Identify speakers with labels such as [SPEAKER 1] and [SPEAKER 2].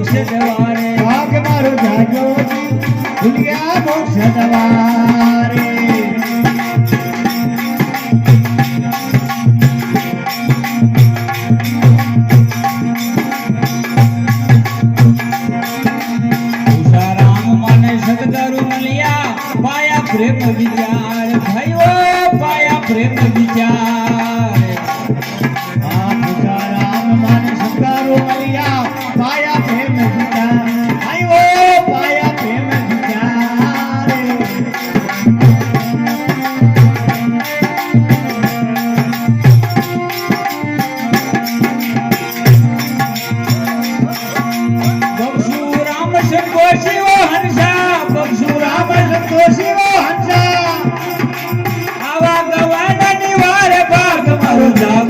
[SPEAKER 1] मोक्ष द्वारे
[SPEAKER 2] भाग मारो जागो खुल गया मोक्ष द्वारे
[SPEAKER 1] प्रेम विचार भयो पाया प्रेम विचार
[SPEAKER 2] राम मन संगारो मलिया पाया प्रेम विचार भयो पाया प्रेम विचार
[SPEAKER 1] बक्षु राम संतोषी वो हंसा बक्षु राम संतोषी वो हंसा आवा गवाना निवार भाग मारो जा